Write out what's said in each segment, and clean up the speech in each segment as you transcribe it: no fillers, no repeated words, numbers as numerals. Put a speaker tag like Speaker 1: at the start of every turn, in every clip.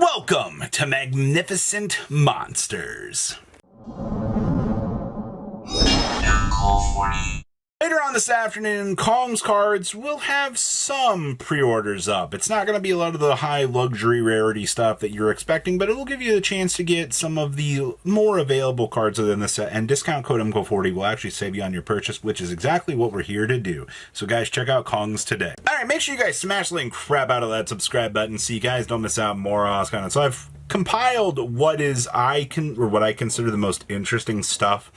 Speaker 1: Welcome to Magnificent Monsters. Later on this afternoon, Kong's cards will have some pre-orders up. It's not going to be a lot of the high luxury rarity stuff that you're expecting, but it will give you the chance to get some of the more available cards within the set, and discount code MCO40 will actually save you on your purchase, which is exactly what we're here to do. So guys, check out Kong's today. Alright, make sure you guys smash the link crap out of that subscribe button so you guys don't miss out more on kind of. So I've compiled what I consider the most interesting stuff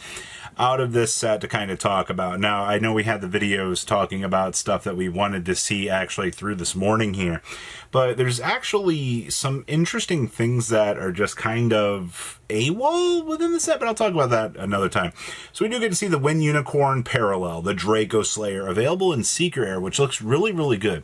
Speaker 1: out of this set to kind of talk about. Now, I know we had the videos talking about stuff that we wanted to see actually through this morning here, but there's actually some interesting things that are just kind of AWOL within the set, but I'll talk about that another time. So we do get to see the Wind Unicorn Parallel, the Draco Slayer, available in Secret Air, which looks really, really good.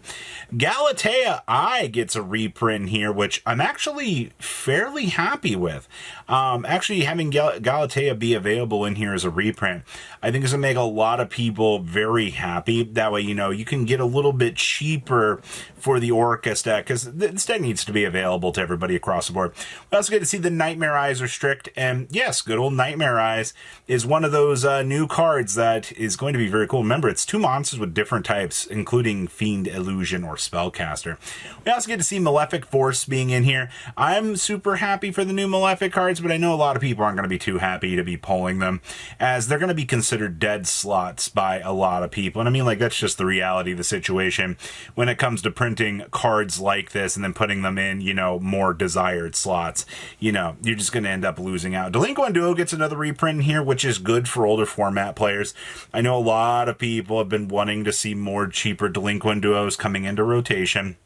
Speaker 1: Galatea Eye gets a reprint here, which I'm actually fairly happy with. Actually, having Galatea be available in here as a reprint, I think is going to make a lot of people very happy. That way, you know, you can get a little bit cheaper for the Orcus deck, because this deck needs to be available to everybody across the board. We also get to see the Nightmare Eyes are strict, and yes, good old Nightmare Eyes is one of those new cards that is going to be very cool. Remember, it's two monsters with different types, including Fiend, Illusion, or Spellcaster. We also get to see Malefic Force being in here. I'm super happy for the new Malefic cards, but I know a lot of people aren't going to be too happy to be pulling them, as they're going to be considered dead slots by a lot of people. And I mean, like, that's just the reality of the situation when it comes to printing cards like this and then putting them in, you know, more desired slots. You know, you're just going to end up losing out. Delinquent Duo gets another reprint in here, which is good for older format players. I know a lot of people have been wanting to see more cheaper Delinquent Duos coming into rotation.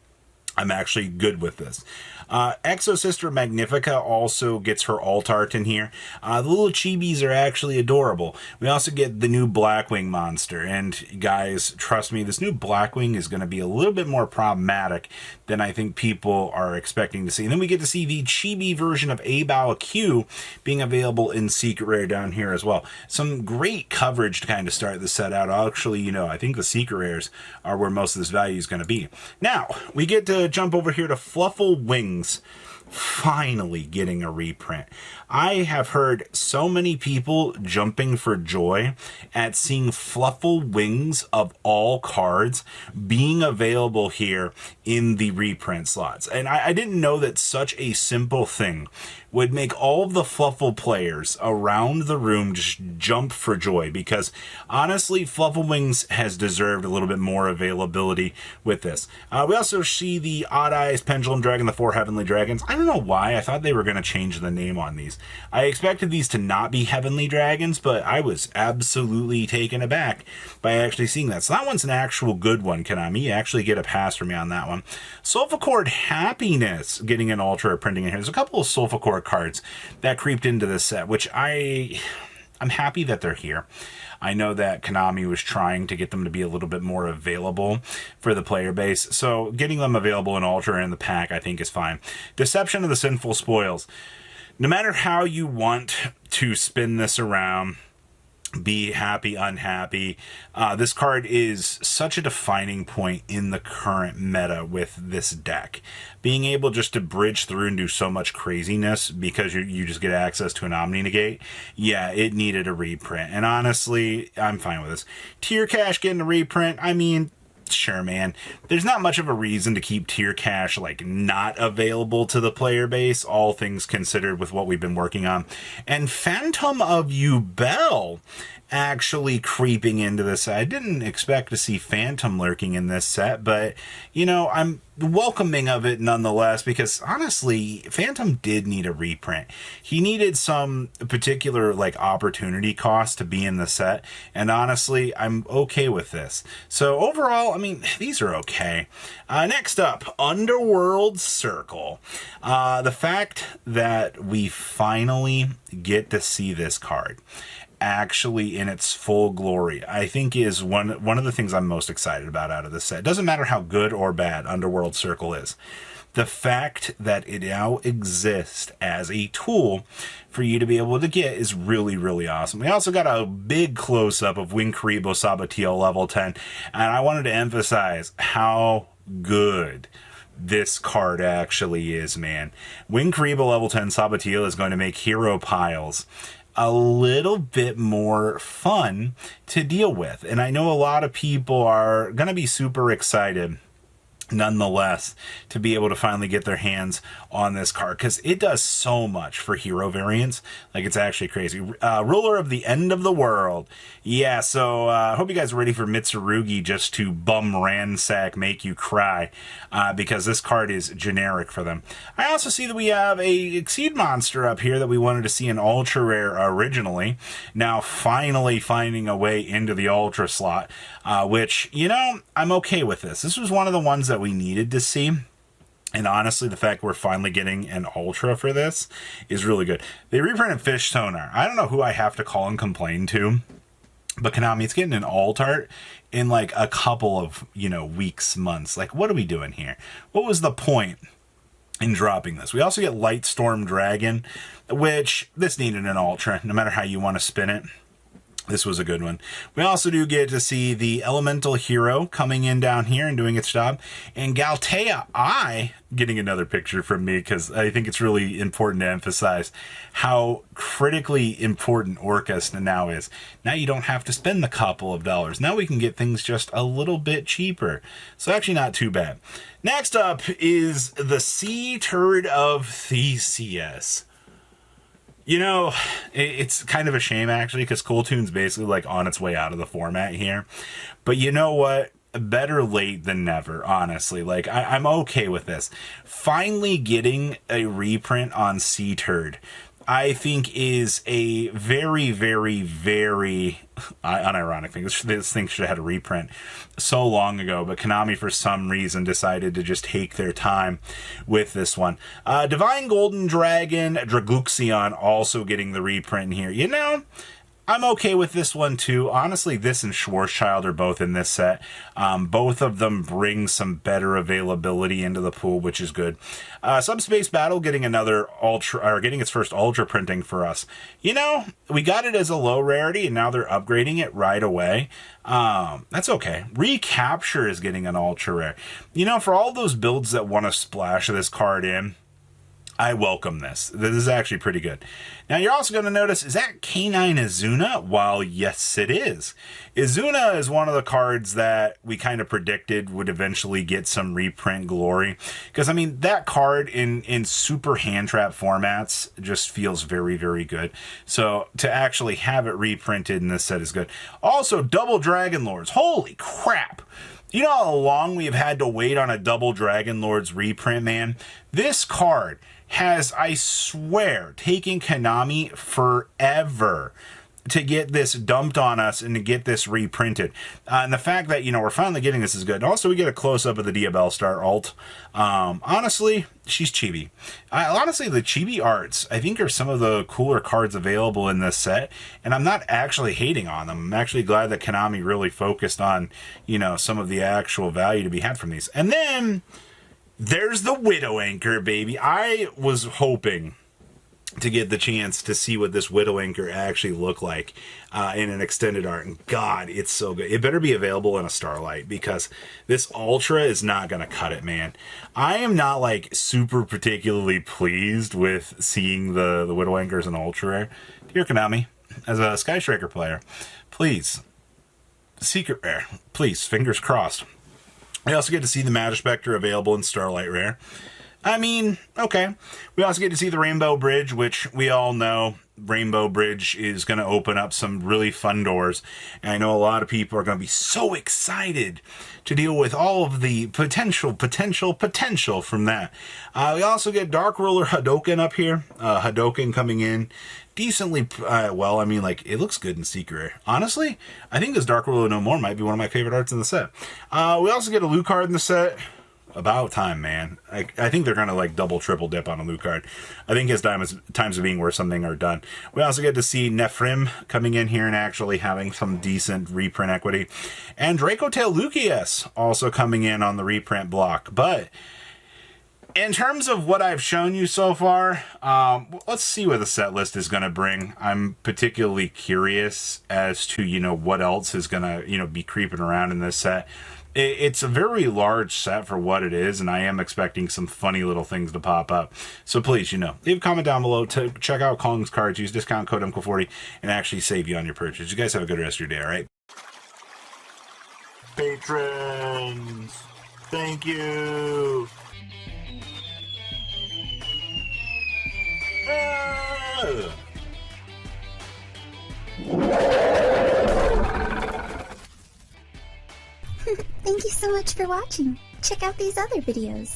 Speaker 1: I'm actually good with this. Exo-Sister Magnifica also gets her alt art in here. The little chibis are actually adorable. We also get the new Blackwing monster. And guys, trust me, this new Blackwing is going to be a little bit more problematic than I think people are expecting to see. And then we get to see the chibi version of Abao Q being available in Secret Rare down here as well. Some great coverage to kind of start the set out. Actually, you know, I think the Secret Rares are where most of this value is going to be. Now, we get to jump over here to Fluffle Wings finally getting a reprint. I have heard so many people jumping for joy at seeing Fluffle Wings of all cards being available here in the reprint slots. And I didn't know that such a simple thing would make all of the Fluffle players around the room just jump for joy, because honestly, Fluffle Wings has deserved a little bit more availability with this. We also see the Odd Eyes Pendulum Dragon, the 4 Heavenly Dragons. I don't know why I thought they were going to change the name on these. I expected these to not be Heavenly Dragons, but I was absolutely taken aback by actually seeing that. So that one's an actual good one, Konami. You actually get a pass from me on that one. Sulfur Happiness getting an Ultra printing in here. There's a couple of Sulfur cards that creeped into this set, which I'm happy that they're here. I know that Konami was trying to get them to be a little bit more available for the player base, so getting them available in Ultra and in the pack I think is fine. Deception of the Sinful Spoils. No matter how you want to spin this around, be happy, unhappy, this card is such a defining point in the current meta with this deck. Being able just to bridge through and do so much craziness because you just get access to an Omni Negate, yeah, it needed a reprint. And honestly, I'm fine with this. Tier Cash getting a reprint, I mean, sure, man. There's not much of a reason to keep Tier Cash like not available to the player base, all things considered with what we've been working on. And Phantom of Yubel actually creeping into this set. I didn't expect to see Phantom lurking in this set, but you know, I'm welcoming of it nonetheless, because honestly, Phantom did need a reprint. He needed some particular like opportunity cost to be in the set, and honestly, I'm okay with this. So overall, I mean, these are okay. Next up, Underworld Circle. The fact that we finally get to see this card actually in its full glory, I think is one of the things I'm most excited about out of this set. It doesn't matter how good or bad Underworld Circle is. The fact that it now exists as a tool for you to be able to get is really, really awesome. We also got a big close-up of Winkaribo Sabatiel level 10, and I wanted to emphasize how good this card actually is, man. Wing Kariba level 10 Sabateel is going to make hero piles a little bit more fun to deal with. And I know a lot of people are going to be super excited nonetheless to be able to finally get their hands on this card, because it does so much for hero variants. Like, it's actually crazy. Ruler of the End of the World. Yeah, so I hope you guys are ready for Mitsurugi just to bum ransack, make you cry, because this card is generic for them. I also see that we have a Exceed monster up here that we wanted to see in ultra rare originally, now finally finding a way into the ultra slot, which, you know, I'm okay with this. This was one of the ones that we needed to see. And honestly, the fact we're finally getting an ultra for this is really good. They reprinted Fish Sonar. I don't know who I have to call and complain to, but Konami, it's getting an alt art in like a couple of, you know, weeks, months. Like, what are we doing here? What was the point in dropping this? We also get Lightstorm Dragon, which this needed an ultra, no matter how you want to spin it. This was a good one. We also do get to see the Elemental Hero coming in down here and doing its job. And Galtea Eye getting another picture from me, because I think it's really important to emphasize how critically important Orcust now is. Now you don't have to spend the couple of dollars. Now we can get things just a little bit cheaper. So actually not too bad. Next up is the Sea Turd of Theseus. You know, it's kind of a shame, actually, because Cool Tune's basically, like, on its way out of the format here. But you know what? Better late than never, honestly. Like, I'm okay with this. Finally getting a reprint on Sea Turd, I think, is a very, very, very unironic thing. This thing should have had a reprint so long ago, but Konami, for some reason, decided to just take their time with this one. Divine Golden Dragon, Draguxion also getting the reprint here. You know, I'm okay with this one too. Honestly, this and Schwarzschild are both in this set. Both of them bring some better availability into the pool, which is good. Subspace Battle getting another ultra, or getting its first ultra printing for us. You know, we got it as a low rarity, and now they're upgrading it right away. That's okay. Recapture is getting an ultra rare. You know, for all those builds that want to splash this card in, I welcome this. This is actually pretty good. Now, you're also going to notice, is that Canine Izuna? Well, yes, it is. Izuna is one of the cards that we kind of predicted would eventually get some reprint glory. Because, I mean, that card in super hand trap formats just feels very, very good. So, to actually have it reprinted in this set is good. Also, Double Dragon Lords. Holy crap! You know how long we've had to wait on a Double Dragon Lords reprint, man? This card has, I swear, taken Konami forever to get this dumped on us and to get this reprinted. And the fact that, you know, we're finally getting this is good. Also, we get a close-up of the Diabell Star alt. Honestly, she's chibi. Honestly, the chibi arts, I think, are some of the cooler cards available in this set, and I'm not actually hating on them. I'm actually glad that Konami really focused on, you know, some of the actual value to be had from these. And then there's the Widow Anchor, baby. I was hoping to get the chance to see what this Widow Anchor actually looked like in an extended art. And God, it's so good. It better be available in a Starlight, because this Ultra is not going to cut it, man. I am not, like, super particularly pleased with seeing the Widow Anchors in Ultra Rare. Dear Konami, as a Sky Striker player, please, Secret Rare, please, fingers crossed. We also get to see the Magispectre available in Starlight Rare. I mean, okay. We also get to see the Rainbow Bridge, which we all know Rainbow Bridge is going to open up some really fun doors. And I know a lot of people are going to be so excited to deal with all of the potential from that. We also get Dark Ruler Hadoken up here. Hadoken coming in decently, well, I mean, like, it looks good in Secret. Honestly, I think this Dark Ruler No More might be one of my favorite arts in the set. We also get a Lucard in the set. About time, man. I think they're going to, like, double, triple dip on a Lucard. I think his times of being where something are done. We also get to see Nephrim coming in here and actually having some decent reprint equity. And Dracotail Lucius also coming in on the reprint block. But in terms of what I've shown you so far, let's see what the set list is going to bring. I'm particularly curious as to, you know, what else is going to, you know, be creeping around in this set. It's a very large set for what it is, and I am expecting some funny little things to pop up. So please, leave a comment down below to check out Kong's cards. Use discount code MCO40 and actually save you on your purchase. You guys have a good rest of your day, all right? Patrons, thank you.
Speaker 2: Thank you so much for watching. Check out these other videos.